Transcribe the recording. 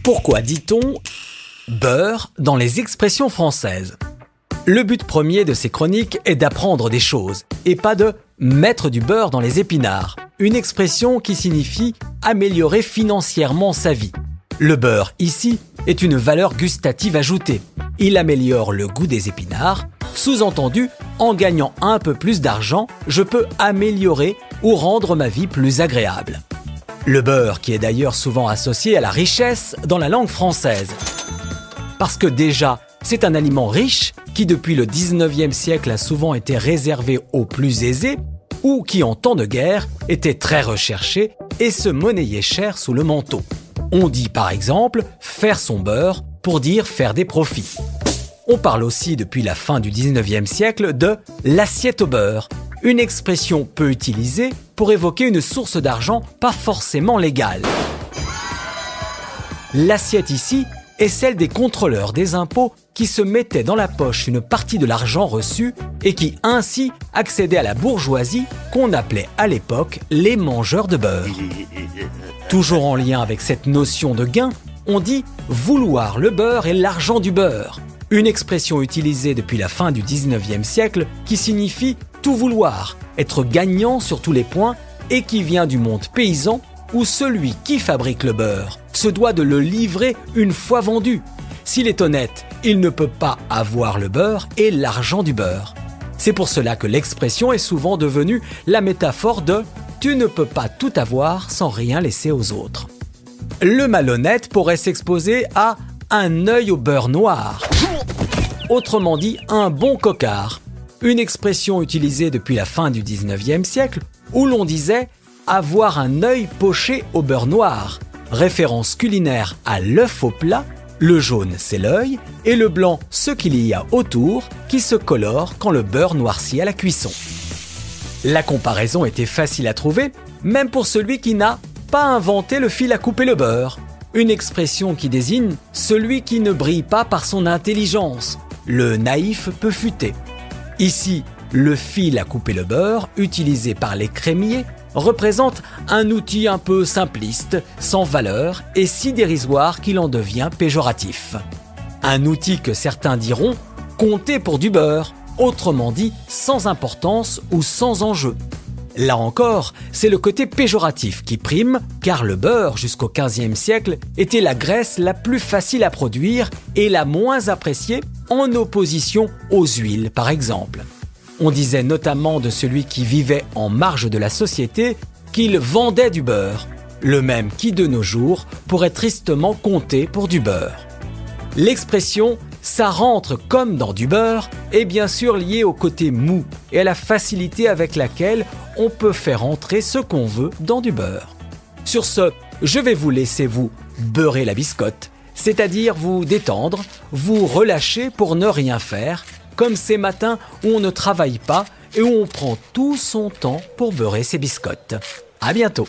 Pourquoi dit-on beurre dans les expressions françaises? Le but premier de ces chroniques est d'apprendre des choses et pas de mettre du beurre dans les épinards, une expression qui signifie améliorer financièrement sa vie. Le beurre ici est une valeur gustative ajoutée. Il améliore le goût des épinards, sous-entendu, en gagnant un peu plus d'argent, je peux améliorer ou rendre ma vie plus agréable. Le beurre qui est d'ailleurs souvent associé à la richesse dans la langue française. Parce que déjà, c'est un aliment riche qui depuis le 19e siècle a souvent été réservé aux plus aisés ou qui en temps de guerre était très recherché et se monnayait cher sous le manteau. On dit par exemple « faire son beurre » pour dire faire des profits. On parle aussi depuis la fin du 19e siècle de « l'assiette au beurre », une expression peu utilisée pour évoquer une source d'argent pas forcément légale. L'assiette ici est celle des contrôleurs des impôts qui se mettaient dans la poche une partie de l'argent reçu et qui ainsi accédaient à la bourgeoisie qu'on appelait à l'époque les mangeurs de beurre. Toujours en lien avec cette notion de gain, on dit « vouloir le beurre et l'argent du beurre », une expression utilisée depuis la fin du 19e siècle qui signifie tout vouloir, être gagnant sur tous les points et qui vient du monde paysan où celui qui fabrique le beurre se doit de le livrer une fois vendu. S'il est honnête, il ne peut pas avoir le beurre et l'argent du beurre. C'est pour cela que l'expression est souvent devenue la métaphore de « tu ne peux pas tout avoir sans rien laisser aux autres ». Le malhonnête pourrait s'exposer à un œil au beurre noir, autrement dit un bon cocard, une expression utilisée depuis la fin du 19e siècle où l'on disait avoir un œil poché au beurre noir, référence culinaire à l'œuf au plat, le jaune c'est l'œil et le blanc ce qu'il y a autour qui se colore quand le beurre noircit à la cuisson. La comparaison était facile à trouver, même pour celui qui n'a pas inventé le fil à couper le beurre, une expression qui désigne celui qui ne brille pas par son intelligence, le naïf peu futé. Ici, le fil à couper le beurre, utilisé par les crémiers, représente un outil un peu simpliste, sans valeur et si dérisoire qu'il en devient péjoratif. Un outil que certains diront compter pour du beurre, autrement dit sans importance ou sans enjeu. Là encore, c'est le côté péjoratif qui prime, car le beurre, jusqu'au XVe siècle, était la graisse la plus facile à produire et la moins appréciée en opposition aux huiles par exemple. On disait notamment de celui qui vivait en marge de la société qu'il vendait du beurre, le même qui de nos jours pourrait tristement compter pour du beurre. L'expression « ça rentre comme dans du beurre » est bien sûr liée au côté mou et à la facilité avec laquelle on peut faire entrer ce qu'on veut dans du beurre. Sur ce, je vais vous laisser vous beurrer la biscotte, c'est-à-dire vous détendre, vous relâcher pour ne rien faire, comme ces matins où on ne travaille pas et où on prend tout son temps pour beurrer ses biscottes. À bientôt!